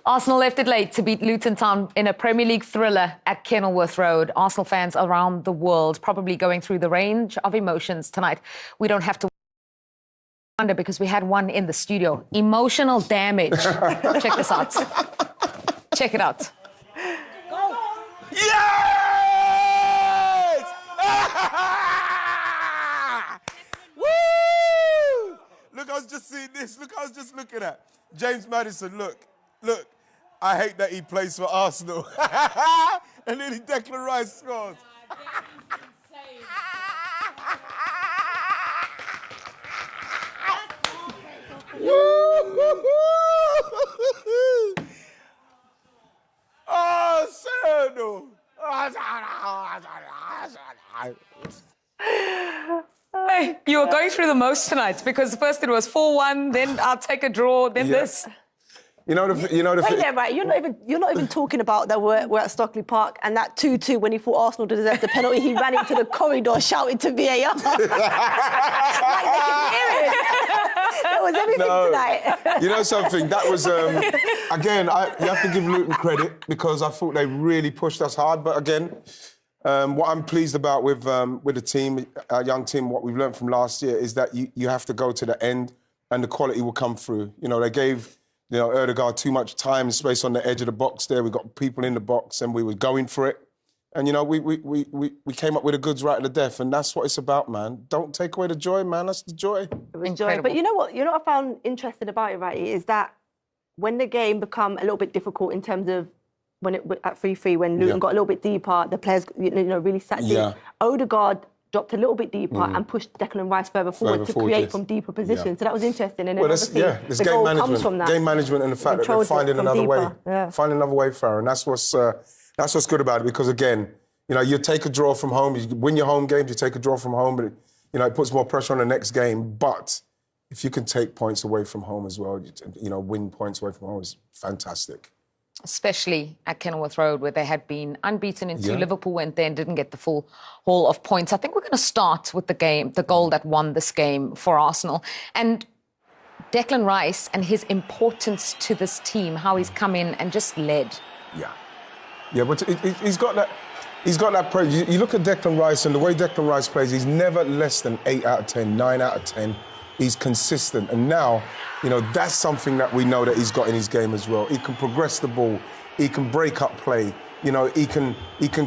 Arsenal left it late to beat Luton Town in a Premier League thriller at Kenilworth Road. Arsenal fans around the world probably going through the range of emotions tonight. We don't have to wonder because we had one in the studio. Emotional damage. Check this out. Check it out. Yes! Woo! Look, I was just seeing this. Look, I was just looking at James Maddison. Look. I hate that he plays for Arsenal. And then Declan Rice scores. Arsenal! Hey, you were going through the most tonight because first it was 4-1, then I'll take a draw, then this. Wait there, right? You're not even talking about that we're at Stockley Park and that 2-2 when he thought Arsenal deserved the penalty. He ran into the corridor shouting to VAR. Like they could hear it. That was everything tonight. You know something? That was again. You have to give Luton credit because I thought they really pushed us hard. But again, what I'm pleased about with the team, our young team, what we've learned from last year is that you have to go to the end and the quality will come through. You know, they gave Ødegaard too much time and space on the edge of the box there. We got people in the box and we were going for it. And, we came up with the goods right at the death, and that's what it's about, man. Don't take away the joy, man. That's the joy. It was joy. But you know what I found interesting about it, right, is that when the game become a little bit difficult in terms of when it at 3-3, when Luton got a little bit deeper, the players really sat deep. Ødegaard dropped a little bit deeper and pushed Declan Rice further forward to create from deeper positions. So that was interesting. And then it's game management. Comes from that. Game management and the fact that they're finding another way. Yeah. Finding another way, Farah. And that's what's good about it because, again, you take a draw from home, you win your home games, you take a draw from home, but it puts more pressure on the next game. But if you can take points away from home as well, win points away from home is fantastic. Especially at Kenilworth Road, where they had been unbeaten in 2. Liverpool went there and didn't get the full haul of points. I think we're going to start with the goal that won this game for Arsenal. And Declan Rice and his importance to this team, how he's come in and just led. Yeah, but he's got that praise. You look at Declan Rice and the way Declan Rice plays, he's never less than 8 out of 10, 9 out of 10. He's consistent. And now, that's something that we know that he's got in his game as well. He can progress the ball. He can break up play. He can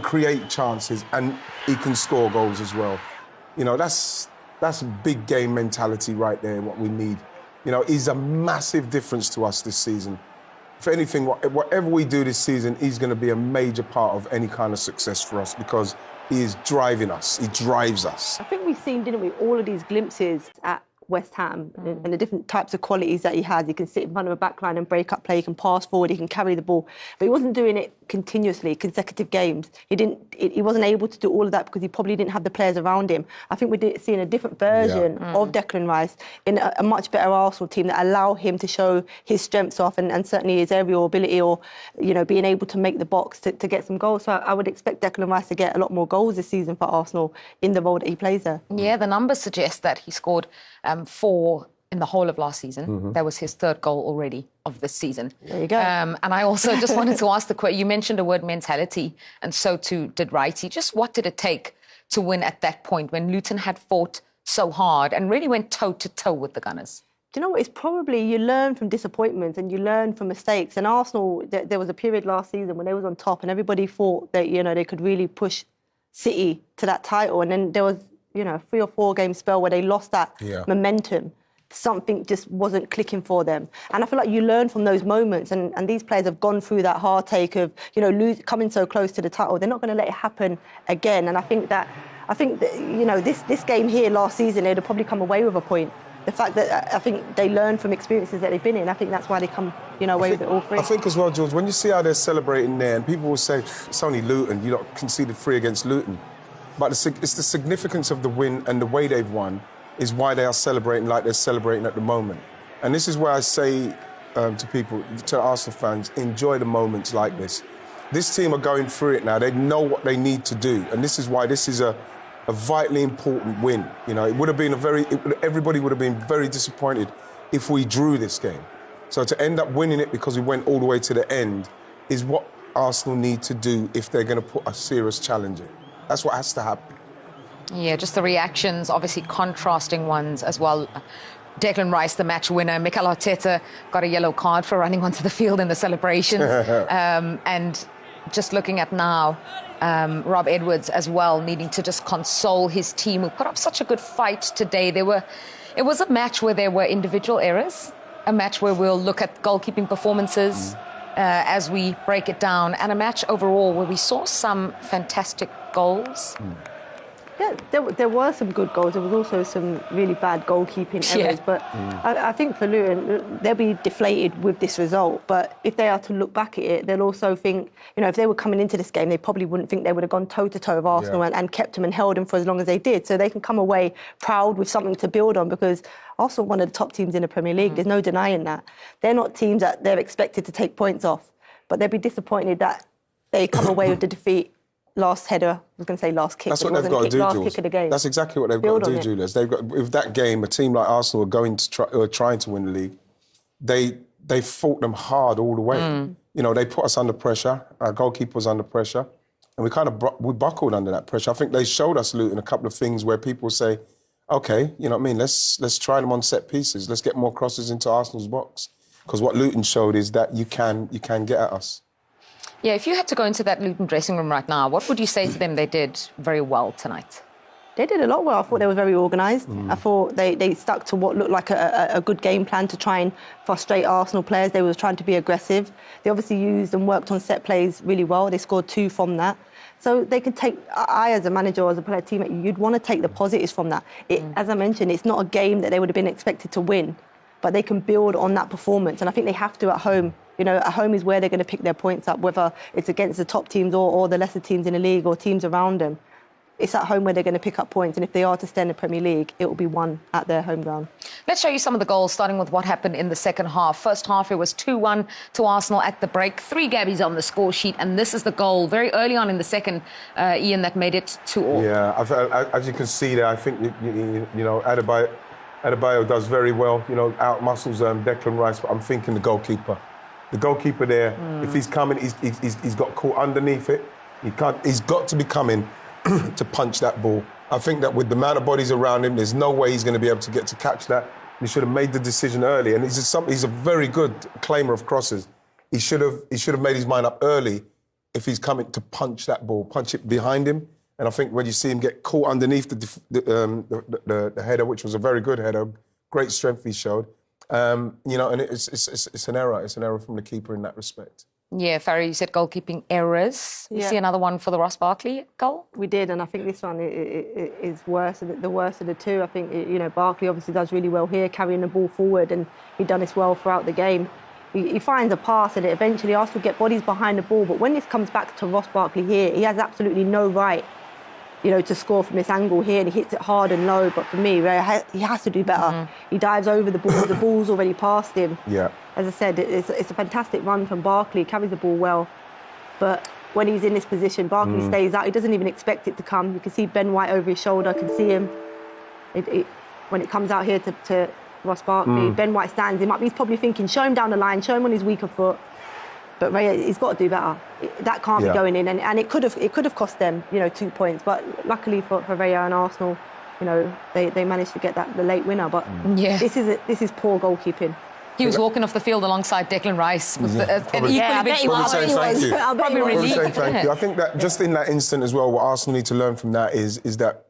create chances and he can score goals as well. That's big game mentality right there, what we need. He's a massive difference to us this season. If anything, whatever we do this season, he's going to be a major part of any kind of success for us because he is driving us. He drives us. I think we've seen, didn't we, all of these glimpses at West Ham and the different types of qualities that he has. He can sit in front of a backline and break up play. He can pass forward. He can carry the ball. But he wasn't doing it continuously, consecutive games. He wasn't able to do all of that because he probably didn't have the players around him. I think we're seeing a different version of Declan Rice in a much better Arsenal team that allow him to show his strengths off and certainly his aerial ability or, being able to make the box to get some goals. So I would expect Declan Rice to get a lot more goals this season for Arsenal in the role that he plays there. Yeah, the numbers suggest that he scored 4 in the whole of last season. That was his 3rd goal already of this season. There you go. And I also just wanted to ask you mentioned the word mentality, and so too did Wrighty. Just what did it take to win at that point when Luton had fought so hard and really went toe-to-toe with the Gunners? Do you know what? It's probably you learn from disappointments and you learn from mistakes. And Arsenal, there was a period last season when they was on top and everybody thought that, they could really push City to that title. And then there was, 3 or 4 game spell where they lost that momentum. Something just wasn't clicking for them. And I feel like you learn from those moments. And these players have gone through that heartache of, coming so close to the title. They're not going to let it happen again. And I think that this game here last season, they'd have probably come away with a point. The fact that I think they learn from experiences that they've been in, I think that's why they come, away with it all 3. I think as well, George, when you see how they're celebrating there, and people will say, it's only Luton, you lot conceded 3 against Luton. But it's the significance of the win and the way they've won is why they are celebrating like they're celebrating at the moment. And this is where I say to people, to Arsenal fans, enjoy the moments like this. This team are going through it now. They know what they need to do. And this is why this is a vitally important win. It would have been everybody would have been very disappointed if we drew this game. So to end up winning it because we went all the way to the end is what Arsenal need to do if they're going to put a serious challenge in. That's what has to happen. Yeah, just the reactions, obviously contrasting ones as well. Declan Rice, the match winner. Mikel Arteta got a yellow card for running onto the field in the celebrations. And just looking at now, Rob Edwards as well, needing to just console his team who put up such a good fight today. It was a match where there were individual errors, a match where we'll look at goalkeeping performances as we break it down, and a match overall where we saw some fantastic goals. Yeah, there were some good goals. There was also some really bad goalkeeping errors. Yeah. But I think for Luton, they'll be deflated with this result. But if they are to look back at it, they'll also think, if they were coming into this game, they probably wouldn't think they would have gone toe-to-toe with Arsenal and kept them and held them for as long as they did. So they can come away proud with something to build on, because Arsenal are one of the top teams in the Premier League. There's no denying that. They're not teams that they're expected to take points off. But they'll be disappointed that they come away with the defeat. Last header, I was going to say last kick. That's what they've got to do, last Jules. Kick of the game. That's exactly what they've got to do, Julius. They've got, with that game, a team like Arsenal are trying to win the league. They fought them hard all the way. They put us under pressure. Our goalkeeper was under pressure, and we buckled under that pressure. I think they showed us, Luton, a couple of things where people say, "Okay, you know what I mean? Let's try them on set pieces. Let's get more crosses into Arsenal's box." Because what Luton showed is that you can get at us. Yeah, if you had to go into that Luton dressing room right now, what would you say to them they did very well tonight? They did a lot well. I thought they were very organised. I thought they stuck to what looked like a good game plan to try and frustrate Arsenal players. They were trying to be aggressive. They obviously used and worked on set plays really well. They scored 2 from that. So they could take, I as a manager or as a player teammate, you'd want to take the positives from that. As I mentioned, it's not a game that they would have been expected to win, but they can build on that performance. And I think they have to at home. At home is where they're going to pick their points up, whether it's against the top teams or the lesser teams in the league or teams around them. It's at home where they're going to pick up points. And if they are to stay in the Premier League, it will be won at their home ground. Let's show you some of the goals, starting with what happened in the second half. First half, it was 2-1 to Arsenal at the break. 3 Gabbies on the score sheet. And this is the goal very early on in the second, Ian, that made it 2-2. Yeah, as you can see there, I think, Adebayo does very well, out-muscles Declan Rice, but I'm thinking the goalkeeper. The goalkeeper there, if he's coming, he's got caught underneath it. He's got to be coming to punch that ball. I think that with the amount of bodies around him, there's no way he's going to be able to get to catch that. He should have made the decision early. And he's a very good claimer of crosses. He should have made his mind up early if he's coming to punch that ball, punch it behind him. And I think when you see him get caught underneath the header, which was a very good header, great strength he showed. And it's an error. It's an error from the keeper in that respect. Yeah, Farah, you said goalkeeping errors. You see another one for the Ross Barkley goal? We did, and I think this one is worse, the worst of the two. I think, Barkley obviously does really well here, carrying the ball forward, and he'd done this well throughout the game. He finds a pass, and eventually Arsenal get bodies behind the ball. But when this comes back to Ross Barkley here, he has absolutely no right to score from this angle here, and he hits it hard and low. But for me, he has to do better. He dives over the ball. The ball's already past him. Yeah. As I said, it's a fantastic run from Barkley. He carries the ball well. But when he's in this position, Barkley stays out. He doesn't even expect it to come. You can see Ben White over his shoulder. I can see him. When it comes out here to Ross Barkley, Ben White stands him up. He's probably thinking, show him down the line, show him on his weaker foot. But Raya, he's got to do better. That can't be going in, and it could have cost them, 2 points. But luckily for Raya and Arsenal, they managed to get the late winner. But this is poor goalkeeping. He was walking off the field alongside Declan Rice with an equally big smile. Probably relieved. Thank you. I think that just in that instant as well, what Arsenal need to learn from that is that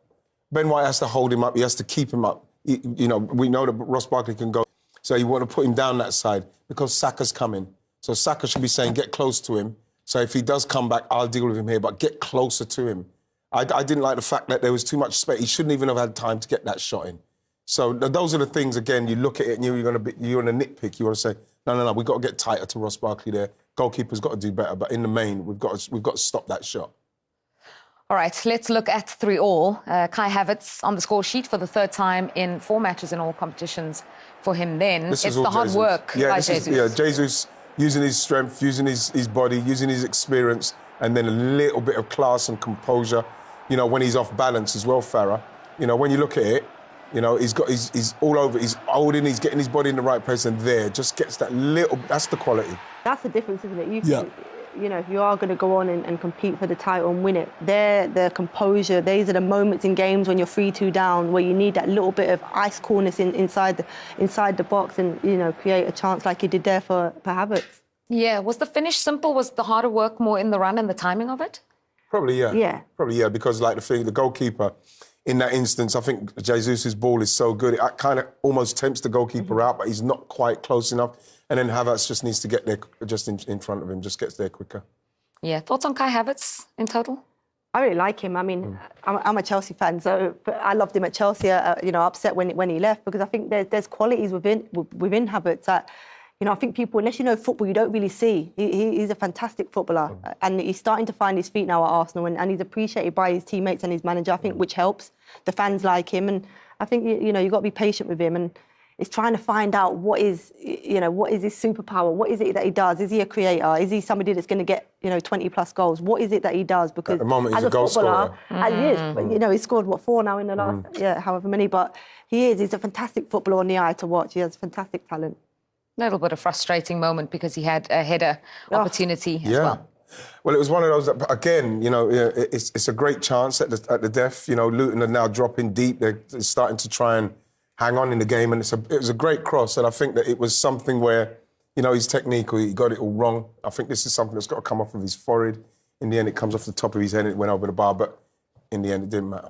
Ben White has to hold him up. He has to keep him up. We know that Ross Barkley can go, so you want to put him down that side because Saka's coming. So Saka should be saying, get close to him. So if he does come back, I'll deal with him here, but get closer to him. I didn't like the fact that there was too much space. He shouldn't even have had time to get that shot in. So those are the things, again, you look at it and you're going to nitpick. You want to say, no, we've got to get tighter to Ross Barkley there. Goalkeeper's got to do better. But in the main, we've got to stop that shot. All right, let's look at 3-3. Kai Havertz on the score sheet for the 3rd time in 4 matches in all competitions for him then. It's the hard work by Jesus. Jesus using his strength, using his body, using his experience, and then a little bit of class and composure, when he's off balance as well, Farah. When you look at it, You know, he's all over. He's holding. He's getting his body in the right place, and there just gets that little. That's the quality. That's the difference, isn't it? You know, if you are going to go on and compete for the title and win it, the composure, these are the moments in games when you're 3-2 down, where you need that little bit of ice coolness inside the box, and you know, create a chance like he did there for Havertz. Yeah, was the finish simple? Was the harder work more in the run and the timing of it? Probably, yeah. Yeah. Probably, yeah, because like the goalkeeper, in that instance, I think Jesus' ball is so good, it kind of almost tempts the goalkeeper out, but he's not quite close enough. And then Havertz just needs to get there, just in front of him, just gets there quicker. Yeah, thoughts on Kai Havertz in total? I really like him. I mean, I'm a Chelsea fan, so I loved him at Chelsea. You know, upset when he left, because I think there's qualities within Havertz that, you know, I think people, unless you know football, you don't really see. He's a fantastic footballer, and he's starting to find his feet now at Arsenal, and he's appreciated by his teammates and his manager, I think, which helps. The fans like him, and I think, you know, you've got to be patient with him, and it's trying to find out what is his superpower. What is it that he does? Is he a creator? Is he somebody that's going to get, you know, 20+ goals? What is it that he does? Because at the moment, he's as a goal footballer, scorer. he is. But, you know, he's scored, 4 now in the last, however many. But he's a fantastic footballer on the eye to watch. He has fantastic talent. A little bit of frustrating moment because he had a header opportunity as well. Well, it was one of those that, again, you know, it's a great chance at the death. You know, Luton are now dropping deep. They're starting to try and hang on in the game, and it was a great cross. And I think that it was something where, you know, his technique, he got it all wrong. I think this is something that's got to come off of his forehead. In the end, it comes off the top of his head and it went over the bar, but in the end, it didn't matter.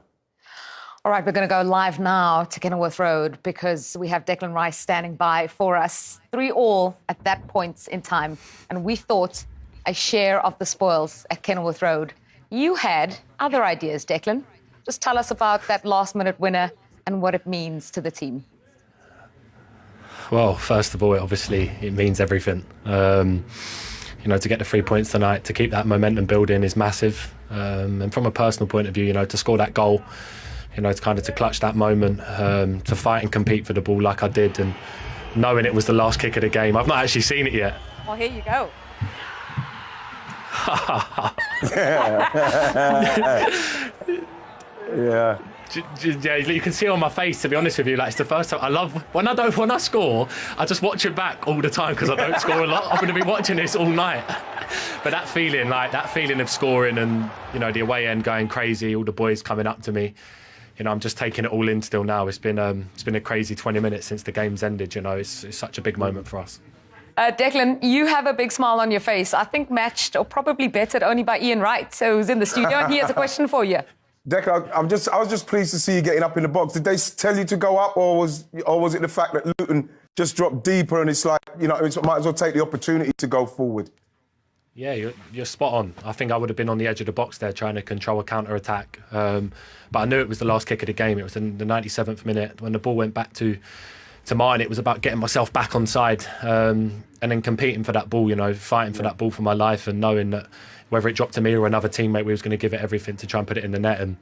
All right, we're going to go live now to Kenilworth Road because we have Declan Rice standing by for us. 3-3 at that point in time, and we thought a share of the spoils at Kenilworth Road. You had other ideas, Declan. Just tell us about that last-minute winner and what it means to the team. Well, first of all, obviously, it means everything. You know, to get the 3 points tonight, to keep that momentum building is massive. And from a personal point of view, you know, to score that goal, you know, to clutch that moment, to fight and compete for the ball like I did, and knowing it was the last kick of the game. I've not actually seen it yet. Well, here you go. Yeah. Yeah, you can see it on my face, to be honest with you. Like, it's the first time I love when I score, I just watch it back all the time because I don't score a lot. I'm going to be watching this all night. But that feeling of scoring, and you know, the away end going crazy, all the boys coming up to me, you know, I'm just taking it all in still now. It's been a crazy 20 minutes since the game's ended. You know, it's such a big moment for us. Declan, you have a big smile on your face. I think matched or probably bettered only by Ian Wright, who's in the studio, and he has a question for you. Declan, I was just pleased to see you getting up in the box. Did they tell you to go up, or was it the fact that Luton just dropped deeper and it's like, you know, it might as well take the opportunity to go forward? Yeah, you're spot on. I think I would have been on the edge of the box there trying to control a counter-attack. But I knew it was the last kick of the game. It was in the 97th minute when the ball went back to mine. It was about getting myself back on side and then competing for that ball, you know, fighting for that ball for my life, and knowing that whether it dropped to me or another teammate, we was going to give it everything to try and put it in the net. And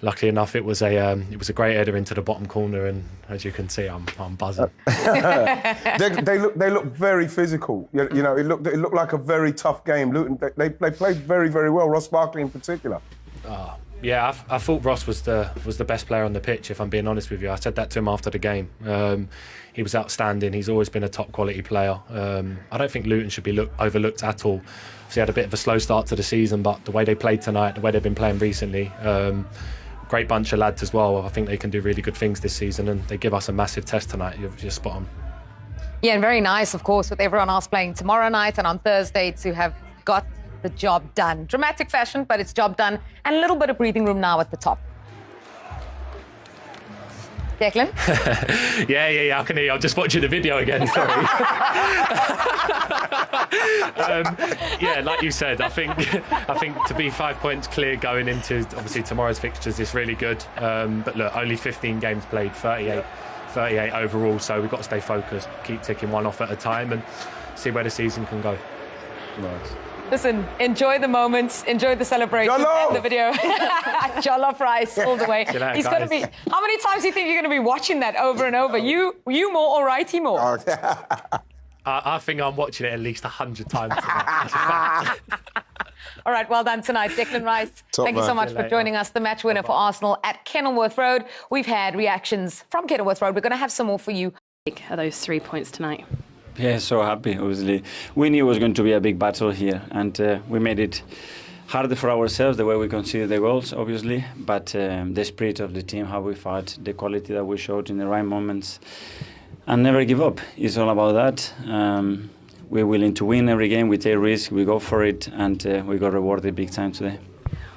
luckily enough, it was a great header into the bottom corner, and as you can see, I'm buzzing. They look very physical. You know, it looked like a very tough game. Luton, they played very, very well. Ross Barkley in particular. Yeah, I thought Ross was the best player on the pitch, if I'm being honest with you. I said that to him after the game. He was outstanding. He's always been a top quality player. I don't think Luton should be overlooked at all. So he had a bit of a slow start to the season, but the way they played tonight, the way they've been playing recently, great bunch of lads as well. I think they can do really good things this season, and they give us a massive test tonight. You're spot on. Yeah, and very nice, of course, with everyone else playing tomorrow night and on Thursday to have got the job done. Dramatic fashion, but it's job done, and a little bit of breathing room now at the top. Declan? Yeah, I can hear you. I'm just watching the video again, sorry. Yeah, like you said, I think to be 5 points clear going into, obviously, tomorrow's fixtures is really good. But look, only 15 games played, 38 overall, so we've got to stay focused, keep ticking one off at a time and see where the season can go. Nice. Listen, enjoy the moments, enjoy the celebration and the video. Jollof rice all the way. G'day, He's going to be. How many times do you think you're going to be watching that over and over? You more or righty more? I think I'm watching it at least 100 times tonight. All right, well done tonight, Declan Rice. Top Thank you so man. much for joining us. The match winner for Arsenal at Kenilworth Road. We've had reactions from Kenilworth Road. We're going to have some more for you. Are those 3 points tonight? Yeah, so happy, obviously. We knew it was going to be a big battle here, and we made it harder for ourselves, the way we conceded the goals, obviously, but the spirit of the team, how we fought, the quality that we showed in the right moments, and never give up. It's all about that. We're willing to win every game, we take risks, we go for it, and we got rewarded big time today.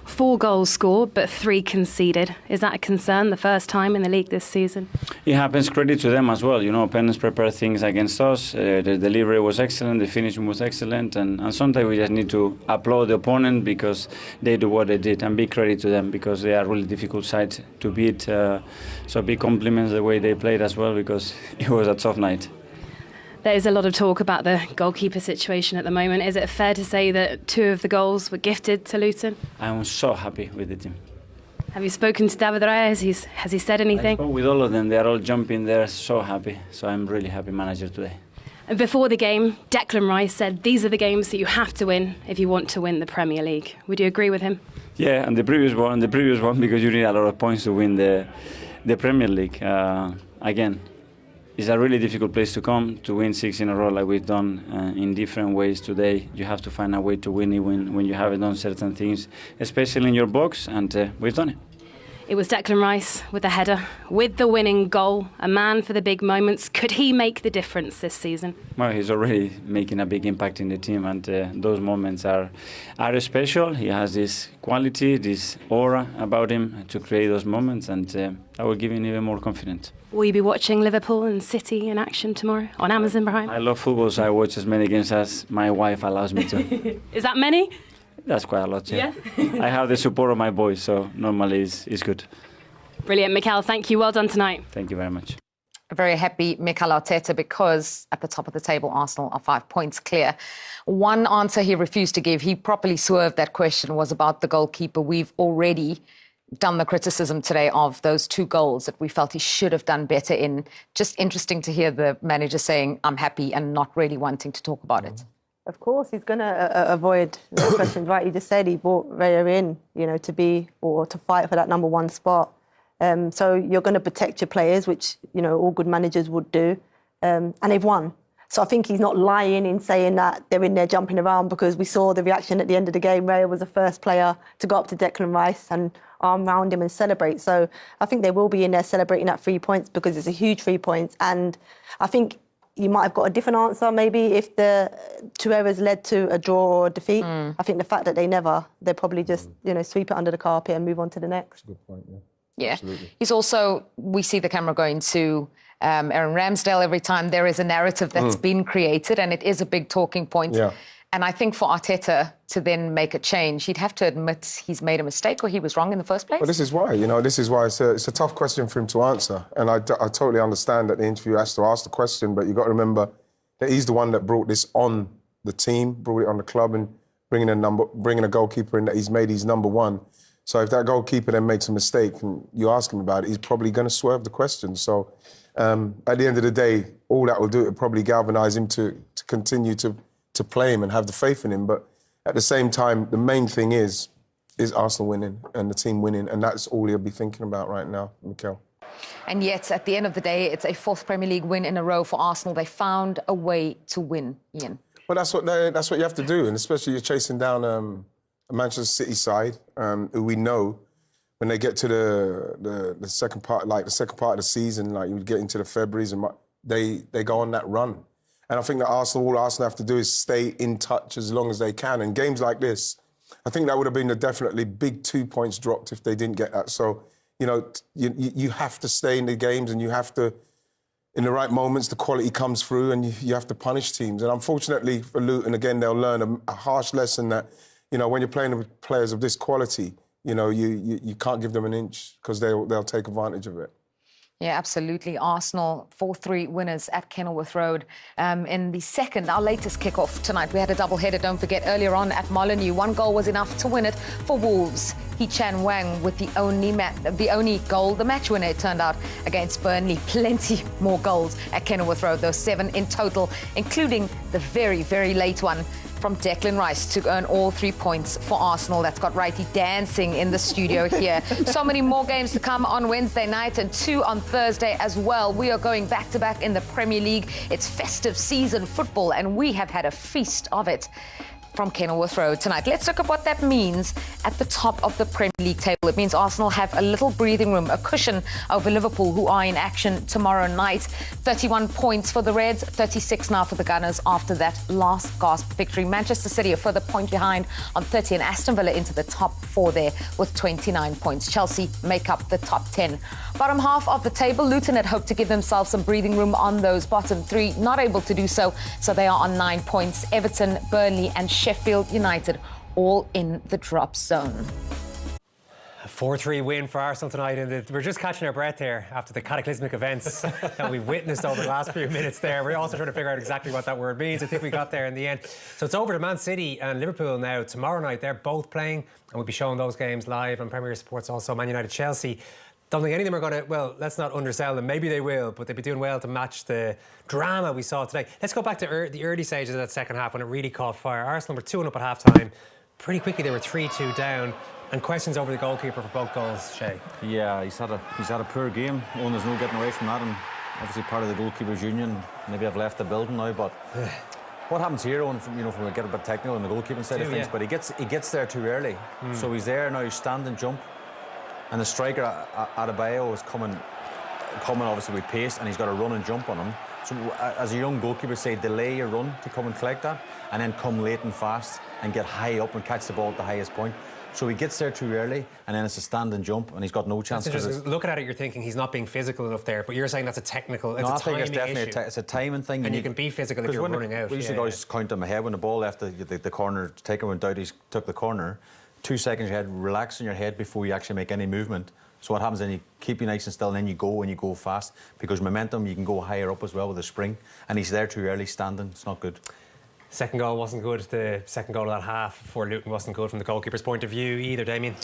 4 goals scored, but 3 conceded. Is that a concern, the first time in the league this season? It happens, credit to them as well. You know, opponents prepare things against us. The delivery was excellent, the finishing was excellent, and sometimes we just need to applaud the opponent because they do what they did, and big credit to them because they are a really difficult side to beat. So big compliments the way they played as well because it was a tough night. There's a lot of talk about the goalkeeper situation at the moment. Is it fair to say that 2 of the goals were gifted to Luton? I'm so happy with the team. Have you spoken to David Raya? Has he said anything? I spoke with all of them. They're all jumping there, so happy. So I'm really happy manager today. And before the game, Declan Rice said these are the games that you have to win if you want to win the Premier League. Would you agree with him? Yeah, and the previous one because you need a lot of points to win the Premier League. Again, it's a really difficult place to come to win 6 in a row like we've done in different ways today. You have to find a way to win it when you haven't done certain things, especially in your box, and we've done it. It was Declan Rice with the header, with the winning goal, a man for the big moments. Could he make the difference this season? Well, he's already making a big impact in the team, and those moments are special. He has this quality, this aura about him to create those moments, and I will give him even more confidence. Will you be watching Liverpool and City in action tomorrow on Amazon Prime? I love football, so I watch as many games as my wife allows me to. Is that many? That's quite a lot, yeah. I have the support of my boys, so normally it's good. Brilliant, Mikel. Thank you. Well done tonight. Thank you very much. Very happy Mikel Arteta because at the top of the table, Arsenal are 5 points clear. One answer he refused to give, he properly swerved that question, was about the goalkeeper. We've already done the criticism today of those 2 goals that we felt he should have done better in. Just interesting to hear the manager saying, I'm happy, and not really wanting to talk about it. Of course, he's going to avoid those questions, right? He just said he brought Raya in, to be or to fight for that number 1 spot. So you're going to protect your players, which, all good managers would do. And they've won. So I think he's not lying in saying that they're in there jumping around, because we saw the reaction at the end of the game. Raya was the first player to go up to Declan Rice and arm round him and celebrate. So I think they will be in there celebrating that 3 points, because it's a huge 3 points. And I think you might have got a different answer maybe if the 2 errors led to a draw or a defeat. I think the fact that they probably just, sweep it under the carpet and move on to the next. Good point, yeah. Yeah. Absolutely. He's also, we see the camera going to Aaron Ramsdale every time there is a narrative that's been created, and it is a big talking point. Yeah. And I think for Arteta to then make a change, he'd have to admit he's made a mistake or he was wrong in the first place. Well, this is why, it's a tough question for him to answer. And I totally understand that the interviewer has to ask the question, but you've got to remember that he's the one that brought this on the team, brought it on the club, and bringing a goalkeeper in that he's made his number 1. So if that goalkeeper then makes a mistake and you ask him about it, he's probably going to swerve the question. So at the end of the day, all that will do, it'll probably galvanise him to continue to play him and have the faith in him. But at the same time, the main thing is Arsenal winning and the team winning, and that's all he'll be thinking about right now, Mikel. And yet, at the end of the day, it's a 4th Premier League win in a row for Arsenal. They found a way to win, Ian. Well, that's what you have to do, and especially you're chasing down a Manchester City side who we know when they get to the second part, like the second part of the season, like you get into the Februarys, and they go on that run. And I think that all Arsenal have to do is stay in touch as long as they can. And games like this, I think that would have been a definitely big 2 points dropped if they didn't get that. So, you have to stay in the games, and you have to, in the right moments, the quality comes through, and you have to punish teams. And unfortunately for Luton, again, they'll learn a harsh lesson that, when you're playing with players of this quality, you can't give them an inch, because they'll take advantage of it. Yeah, absolutely. Arsenal 4-3 winners at Kenilworth Road. In the second, our latest kickoff tonight, we had a double-header, don't forget, earlier on at Molineux. 1 goal was enough to win it for Wolves. Hee-Chan Wang with the only goal, the match winner, it turned out, against Burnley. Plenty more goals at Kenilworth Road, those 7 in total, including the very, very late one from Declan Rice to earn all 3 points for Arsenal. That's got Righty dancing in the studio here. So many more games to come on Wednesday night and 2 on Thursday as well. We are going back-to-back in the Premier League. It's festive season football, and we have had a feast of it from Kenilworth Road tonight. Let's look at what that means at the top of the Premier League table. It means Arsenal have a little breathing room, a cushion over Liverpool, who are in action tomorrow night. 31 points for the Reds, 36 now for the Gunners after that last gasp victory. Manchester City a further point behind on 30, and Aston Villa into the top 4 there with 29 points. Chelsea make up the top 10. Bottom half of the table, Luton had hoped to give themselves some breathing room on those bottom 3, not able to do so, so they are on 9 points. Everton, Burnley and Sheffield United all in the drop zone. A 4-3 win for Arsenal tonight, and we're just catching our breath here after the cataclysmic events that we've witnessed over the last few minutes there. We're also trying to figure out exactly what that word means. I think we got there in the end. So it's over to Man City and Liverpool now. Tomorrow night, they're both playing, and we'll be showing those games live on Premier Sports, also Man United, Chelsea. Don't think any of them are going to, well, let's not undersell them. Maybe they will, but they'd be doing well to match the drama we saw today. Let's go back to the early stages of that second half when it really caught fire. Arsenal were 2-1 up at half-time. Pretty quickly, they were 3-2 down. And questions over the goalkeeper for both goals, Shay. Yeah, he's had a poor game. There's no getting away from that, and obviously part of the goalkeepers' union. Maybe I've left the building now, but what happens here, Owen, from we get a bit technical on the goalkeeping side of things, but he gets there too early. So he's there now. He's stand and jump. And the striker, Adebayo, is coming obviously with pace, and he's got to run and jump on him. So as a young goalkeeper, say, delay your run to come and collect that, and then come late and fast and get high up and catch the ball at the highest point. So he gets there too early, and then it's a stand and jump, and he's got no chance. Looking at it, you're thinking he's not being physical enough there, but you're saying that's a technical, it's a timing issue. It's a timing thing. And you can be physical if you're running out. We used to always count on my head when the ball left the corner, taker went out, he took the corner. 2 seconds, you had relax in your head before you actually make any movement. So what happens then, you keep you nice and still, and then you go fast, because momentum, you can go higher up as well with a spring, and he's there too early standing. It's not good. Second goal wasn't good. The second goal of that half for Luton wasn't good from the goalkeeper's point of view either, Damien.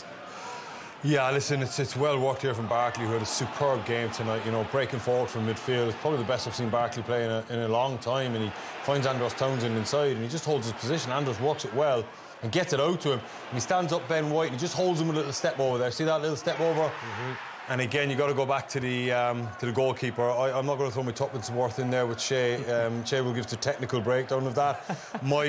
Yeah, listen, it's well worked here from Barkley, who had a superb game tonight, breaking forward from midfield. It's probably the best I've seen Barkley play in a long time, and he finds Andros Townsend inside, and he just holds his position. Andros works it well and gets it out to him, and he stands up Ben White, and he just holds him a little step over there. See that little step over? And again, you got to go back to the goalkeeper. I'm not going to throw my tuppence worth in there with Shay. Shay will give us a technical breakdown of that. My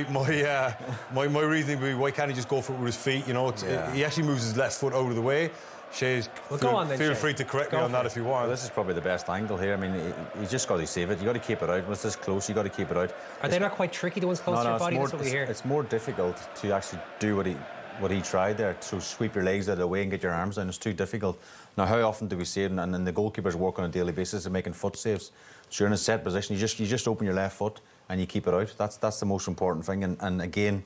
reasoning would be, why can't he just go for it with his feet? He actually moves his left foot out of the way. Shay's feel free to correct me on that if you want. Well, this is probably the best angle here. I mean, you just got to save it. You got to keep it out. When it's this close, you got to keep it out. Are they not quite tricky, the ones close to your body? That's what we hear. It's more difficult to actually do what he tried there, to sweep your legs out of the way and get your arms down. It's too difficult. Now, how often do we see it? And then the goalkeepers work on a daily basis of making foot saves. So you're in a set position. You just open your left foot and you keep it out. That's the most important thing. And again,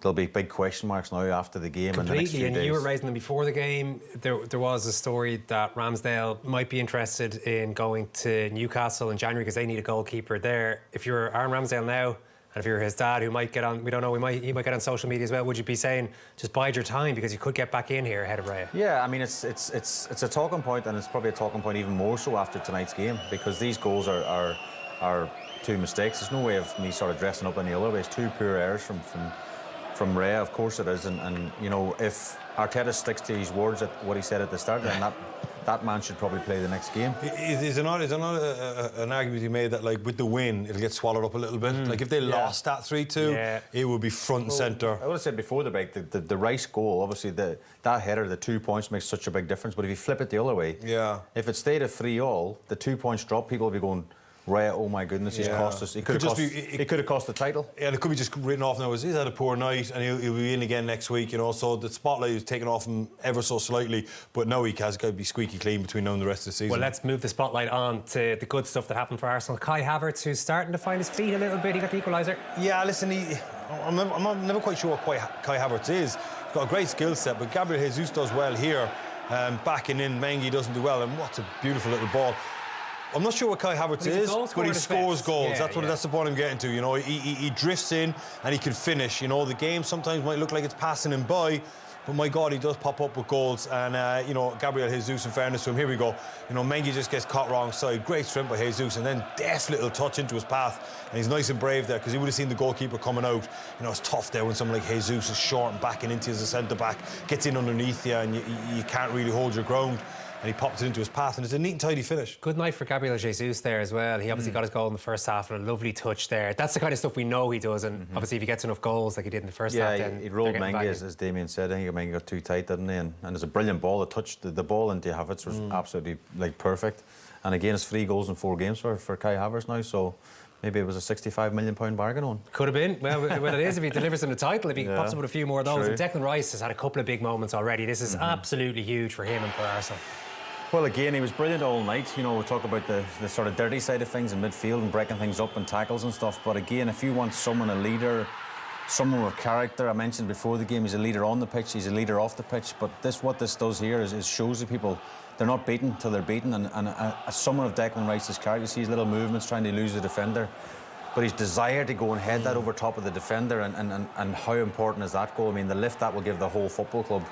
there'll be big question marks now after the game. Completely, and the next few days. You were raising them before the game. There was a story that Ramsdale might be interested in going to Newcastle in January because they need a goalkeeper there. If you're Aaron Ramsdale now, and if you're his dad, who might get on, we don't know, he might get on social media as well, would you be saying, just bide your time because you could get back in here ahead of Raya? Yeah, I mean, it's a talking point, and it's probably a talking point even more so after tonight's game, because these goals are 2 mistakes. There's no way of me sort of dressing up any other way. It's 2 poor errors from Raya, of course it is, and if Arteta sticks to his words at what he said at the start, then that man should probably play the next game. Is there not an argument you made that, like, with the win, it'll get swallowed up a little bit? Like, if they lost that 3-2, it would be front and centre. I would have said before the break, the Rice goal, obviously, that header, the 2 points makes such a big difference. But if you flip it the other way, if it stayed at 3-3, the 2 points drop, people will be going, Raya, oh my goodness, he's cost us. It could have cost the title. Yeah, and it could be just written off now as he's had a poor night and he'll be in again next week, so the spotlight is taken off him ever so slightly, but now he has got to be squeaky clean between now and the rest of the season. Well, let's move the spotlight on to the good stuff that happened for Arsenal. Kai Havertz, who's starting to find his feet a little bit, he got the equaliser. Yeah, listen, I'm never quite sure what Kai Havertz is. He's got a great skill set, but Gabriel Jesus does well here, backing in, Mengi doesn't do well, and what a beautiful little ball. I'm not sure what Kai Havertz is, but he scores goals. Yeah, that's the point I'm getting to. He drifts in and he can finish. The game sometimes might look like it's passing him by, but my God, he does pop up with goals. And, you know, Gabriel Jesus, in fairness to him, here we go. You know, Mengi just gets caught wrong side. Great strength by Jesus, and then deft little touch into his path. And he's nice and brave there, because he would have seen the goalkeeper coming out. You know, it's tough there when someone like Jesus is short and backing into as a centre-back, gets in underneath you, and you can't really hold your ground. And he popped it into his path, and it's a neat and tidy finish. Good night for Gabriel Jesus there as well. He obviously got his goal in the first half and a lovely touch there. That's the kind of stuff we know he does, and obviously if he gets enough goals like he did in the first half, then he rolled Mengi, as Damien said. I think Mengi got too tight, didn't he? And it's a brilliant ball. The touch, the ball into Havertz was absolutely perfect. And again, it's 3 goals in 4 games for Kai Havertz now, so maybe it was a £65 million bargain on. Could have been. Well, it is if he delivers him the title, if he pops up with a few more of those. And Declan Rice has had a couple of big moments already. This is absolutely huge for him and for Arsenal. Well, again, he was brilliant all night. You know, we talk about the sort of dirty side of things in midfield and breaking things up and tackles and stuff. But again, if you want someone, a leader, someone with character, I mentioned before the game, he's a leader on the pitch, he's a leader off the pitch. But what this does here is shows the people they're not beaten till they're beaten. And someone of Declan Rice's character, you see his little movements trying to lose the defender. But his desire to go and head that over top of the defender, and how important is that goal? I mean, the lift that will give the whole football club.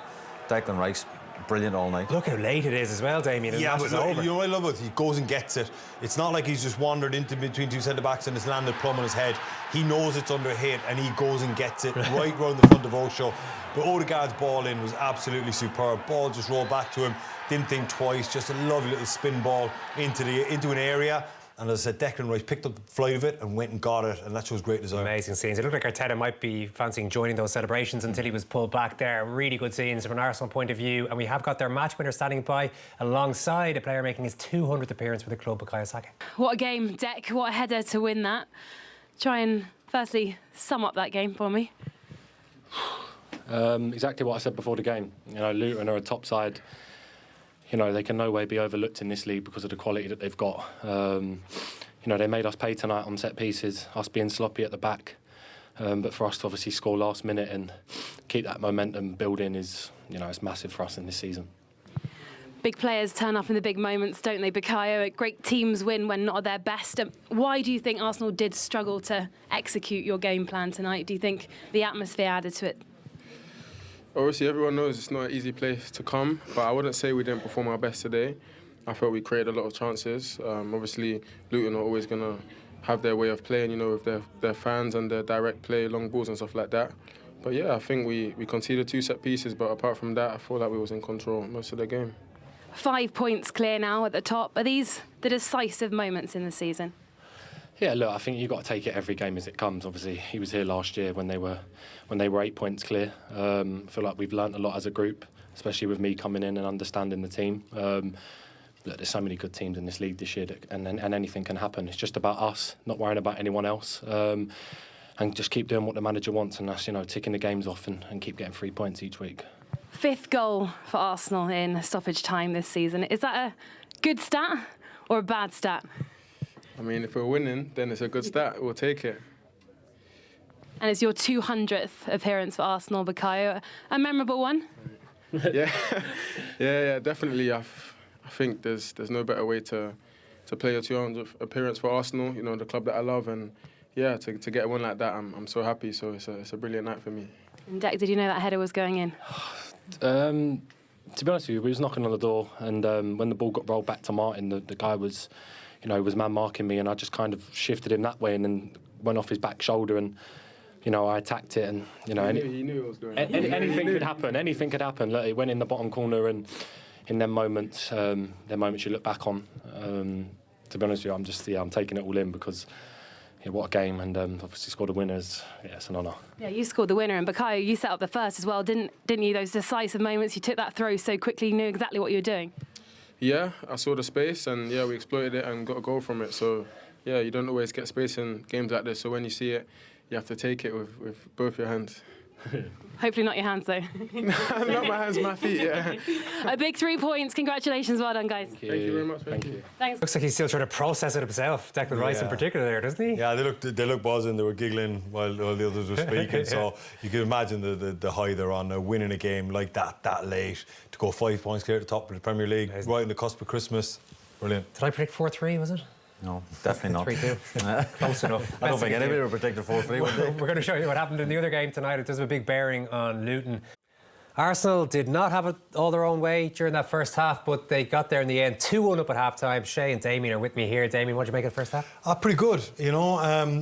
Declan Rice, brilliant all night. Look how late it is as well, Damien. Yeah, but look, you know what I love it? He goes and gets it. It's not like he's just wandered into between 2 centre-backs and it's landed plumb on his head. He knows it's under hit and he goes and gets it right round the front of Osho. But Odegaard's ball in was absolutely superb. Ball just rolled back to him. Didn't think twice. Just a lovely little spin ball into an area. And as I said, Declan Rice picked up the flight of it and went and got it, and that shows great desire. Amazing scenes. It looked like Arteta might be fancying joining those celebrations until he was pulled back there. Really good scenes from an Arsenal point of view. And we have got their match winner standing by alongside a player making his 200th appearance for the club, Bukayo Saka. What a game, Dec. What a header to win that. Try and firstly sum up that game for me. Exactly what I said before the game. You know, Luton are a top side. You know, they can no way be overlooked in this league because of the quality that they've got. You know, they made us pay tonight on set pieces, us being sloppy at the back. But for us to obviously score last minute and keep that momentum building is, you know, it's massive for us in this season. Big players turn up in the big moments, don't they, Bukayo? Great teams win when not at their best. Why do you think Arsenal did struggle to execute your game plan tonight? Do you think the atmosphere added to it? Obviously, everyone knows it's not an easy place to come, but I wouldn't say we didn't perform our best today. I felt we created a lot of chances. Obviously, Luton are always going to have their way of playing, you know, with their fans and their direct play, long balls and stuff like that. But yeah, I think we conceded 2 set pieces, but apart from that, I feel like we was in control most of the game. 5 points clear now at the top. Are these the decisive moments in the season? Yeah, look, I think you've got to take it every game as it comes. Obviously, he was here last year when they were 8 points clear. I feel like we've learnt a lot as a group, especially with me coming in and understanding the team. Look, there's so many good teams in this league this year, and anything can happen. It's just about us, not worrying about anyone else, and just keep doing what the manager wants, and that's, you know, ticking the games off and keep getting 3 points each week. 5th goal for Arsenal in stoppage time this season. Is that a good stat or a bad stat? I mean, if we're winning, then it's a good stat. We'll take it. And it's your 200th appearance for Arsenal, Bukayo. A memorable one? yeah, definitely. I think there's no better way to play your 200th appearance for Arsenal, you know, the club that I love. And yeah, to get a win like that, I'm so happy. So it's a brilliant night for me. And Dec, did you know that header was going in? To be honest with you, we was knocking on the door, and when the ball got rolled back to Martin, the guy was, you know, was man marking me, and I just kind of shifted him that way, and then went off his back shoulder, and you know, I attacked it, and you know, he knew it was going. Anything could happen. Anything could happen. Look, it went in the bottom corner, and in them moments you look back on. To be honest with you, I'm taking it all in because. Yeah, what a game, and obviously scored a winner. Yeah, it's an honour. Yeah, you scored the winner, and Bukayo, you set up the first as well, didn't you? Those decisive moments, you took that throw so quickly, you knew exactly what you were doing. Yeah, I saw the space, and yeah, we exploited it and got a goal from it. So yeah, you don't always get space in games like this. So when you see it, you have to take it with both your hands. Hopefully not your hands, though. Not my hands, my feet, yeah. A big 3 points. Congratulations. Well done, guys. Thank you very much. Thank you. Thanks. Looks like he's still trying to process it himself, Declan Rice in particular there, doesn't he? Yeah, they look buzzing. They were giggling while the others were speaking. So you can imagine the high they're on, winning a game like that late, to go 5 points clear at the top of the Premier League, right on the cusp of Christmas. Brilliant. Did I predict 4-3, was it? No, definitely not. 3-2. Close enough. I don't think anybody would predict a 4-3, would they? We're going to show you what happened in the other game tonight. It does have a big bearing on Luton. Arsenal did not have it all their own way during that first half, but they got there in the end. 2-1 up at half-time. Shay and Damien are with me here. Damien, what did you make of the first half? Pretty good, you know.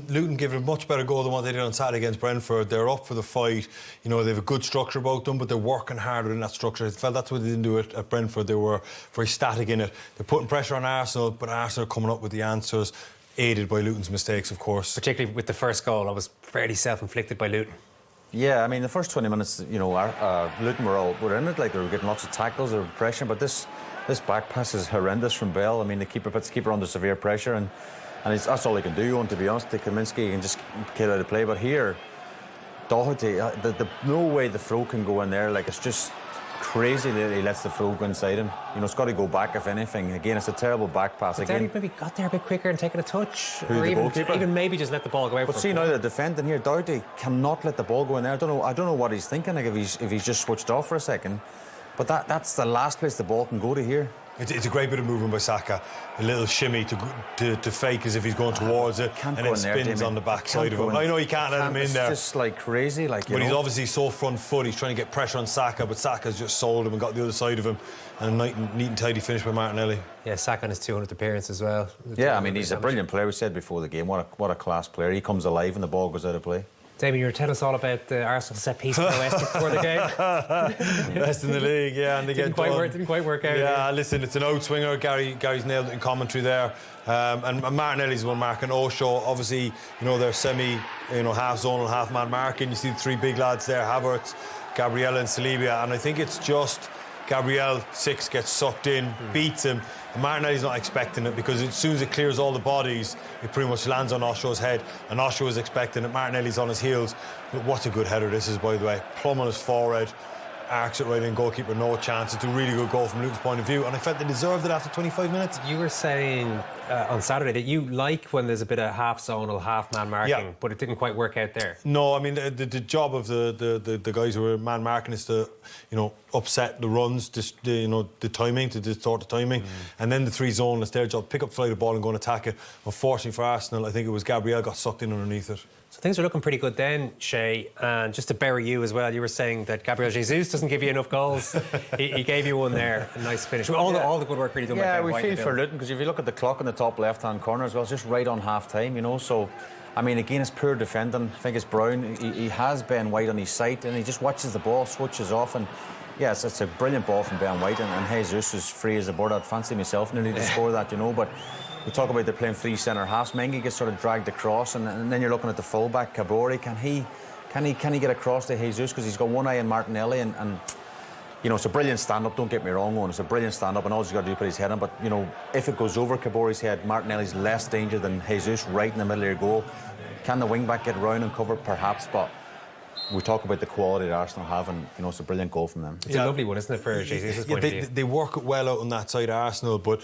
Luton gave it a much better goal than what they did on Saturday against Brentford. They're up for the fight. You know, they have a good structure about them, but they're working harder in that structure. I felt that's what they didn't do at Brentford. They were very static in it. They're putting pressure on Arsenal, but Arsenal are coming up with the answers, aided by Luton's mistakes, of course. Particularly with the first goal, I was fairly self-inflicted by Luton. Yeah, I mean, the first 20 minutes, you know, Luton were in it, like they were getting lots of tackles, they were pressure, but this back pass is horrendous from Bell. I mean, the keeper puts the keeper under severe pressure, and that's all they can do, and to be honest, Kaminsky can just get out of play. But here, Doherty, no way the throw can go in there. Like, it's just crazy that he lets the throw go inside him. You know, it's got to go back, if anything. Again, it's a terrible back pass. But then he maybe got there a bit quicker and taken a touch. Who, or the even, goalkeeper? even maybe just let the ball go out. But see, now the defending here, Doherty cannot let the ball go in there. I don't know what he's thinking, like if he's just switched off for a second. But that's the last place the ball can go to here. It's a great bit of movement by Saka. A little shimmy to fake as if he's going towards it, and then spins on the backside of him. I know he can't let him in there. It's just like crazy, like. But he's obviously so front foot. He's trying to get pressure on Saka, but Saka's just sold him and got the other side of him. And a neat and tidy finish by Martinelli. Yeah, Saka on his 200th appearance as well. Yeah, I mean, he's a brilliant player. We said before the game, what a class player. He comes alive and the ball goes out of play. Damien, you were telling us all about the Arsenal set-piece prowess before the game. Best in the league, yeah. And they didn't quite work out. Yeah, listen, it's an out-swinger. Gary's nailed it in commentary there. And Martinelli's the one marking Osho. Obviously, you know, they're half-zonal, half-man marking. You see the three big lads there, Havertz, Gabriel and Saliba. And I think it's just Gabriel, 6, gets sucked in, beats him. And Martinelli's not expecting it, because as soon as it clears all the bodies, it pretty much lands on Osho's head. And Osho is expecting it. Martinelli's on his heels. But what a good header this is, by the way. Plumb on his forehead. Arcs it right in, goalkeeper no chance. It's a really good goal from Luton's point of view, and I felt they deserved it after 25 minutes. You were saying on Saturday that you like when there's a bit of half-zonal, half-man marking, but it didn't quite work out there. No, I mean, the job of the guys who are man marking is to, you know, upset the runs, the timing, to distort the timing, and then the three zone, it's their job, pick up, fly the ball and go and attack it. Unfortunately for Arsenal, I think it was Gabriel got sucked in underneath it. So things are looking pretty good then, Shay. And just to bury you as well, you were saying that Gabriel Jesus doesn't give you enough goals. he gave you one there, a nice finish. All the good work really done. Yeah, we feel for Luton, because if you look at the clock in the top left-hand corner as well, it's just right on half-time, you know. So, I mean, again, it's poor defending. I think it's Brown. He has Ben White on his sight, and he just watches the ball, switches off, and yes, it's a brilliant ball from Ben White, and Jesus is free as a bird. I'd fancy myself nearly to score that, you know, but we talk about they're playing 3 centre halves. Mengi gets sort of dragged across, and then you're looking at the fullback, Kabori. Can he get across to Jesus, because he's got one eye on Martinelli, and you know, it's a brilliant stand-up, don't get me wrong, Owen. It's a brilliant stand-up, and all he's got to do is put his head on. But, you know, if it goes over Kabori's head, Martinelli's less danger than Jesus right in the middle of your goal. Can the wing-back get round and cover? Perhaps, but we talk about the quality that Arsenal have, and, you know, it's a brilliant goal from them. It's a lovely one, isn't it, for Jesus' point of view? They work it well out on that side of Arsenal, but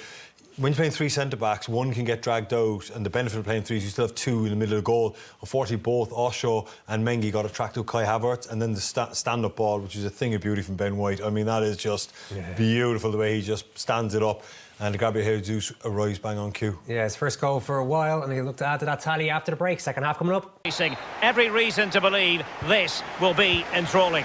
when you're playing 3 centre-backs, one can get dragged out, and the benefit of playing 3 is you still have 2 in the middle of the goal. Unfortunately, both Osho and Mengi got attracted to Kai Havertz, and then the stand-up ball, which is a thing of beauty from Ben White. I mean, that is just beautiful, the way he just stands it up, and Gabriel Jesus arrives bang on cue. Yeah, his first goal for a while, and he'll look to add to that tally after the break. Second half coming up. Every reason to believe this will be enthralling.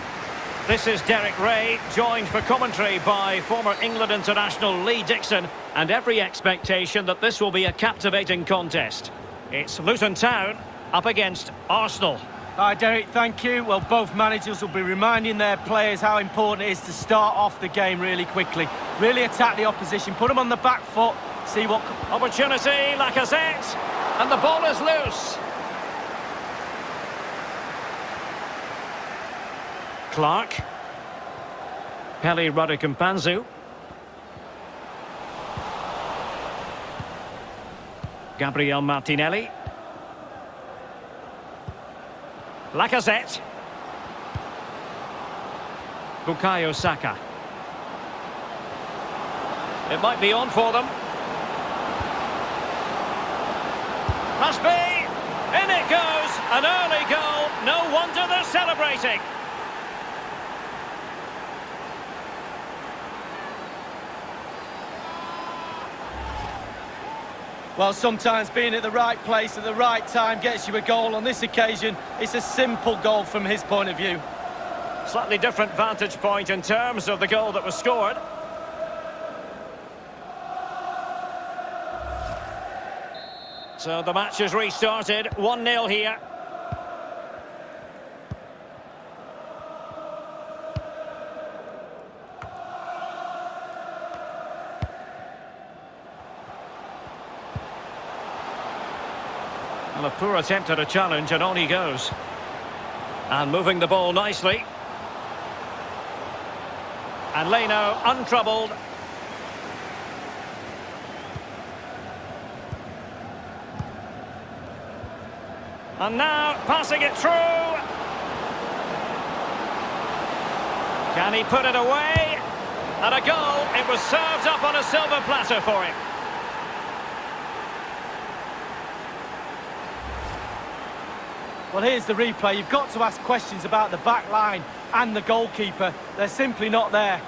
This is Derek Ray, joined for commentary by former England international Lee Dixon, and every expectation that this will be a captivating contest. It's Luton Town up against Arsenal. Hi Derek, thank you. Well, both managers will be reminding their players how important it is to start off the game really quickly. Really attack the opposition, put them on the back foot, see what... Opportunity, Lacazette, and the ball is loose. Clark. Pele Rodikampanzu. Gabriel Martinelli. Lacazette. Bukayo Saka. It might be on for them. Must be. In it goes. An early goal. No wonder they're celebrating. Well, sometimes being at the right place at the right time gets you a goal. On this occasion, it's a simple goal from his point of view. Slightly different vantage point in terms of the goal that was scored. So the match is restarted, 1-0 here. Well, a poor attempt at a challenge, and on he goes. And moving the ball nicely. And Leno untroubled. And now passing it through. Can he put it away? And a goal. It was served up on a silver platter for him. Well, here's the replay. You've got to ask questions about the back line and the goalkeeper. They're simply not there.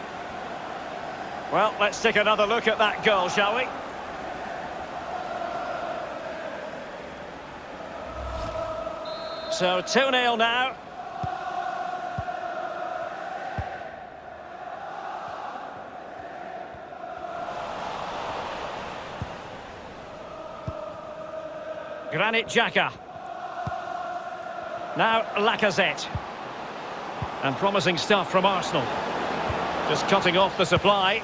Well, let's take another look at that goal, shall we? So 2-0 now. Granit Xhaka. Now Lacazette. And promising stuff from Arsenal. Just cutting off the supply.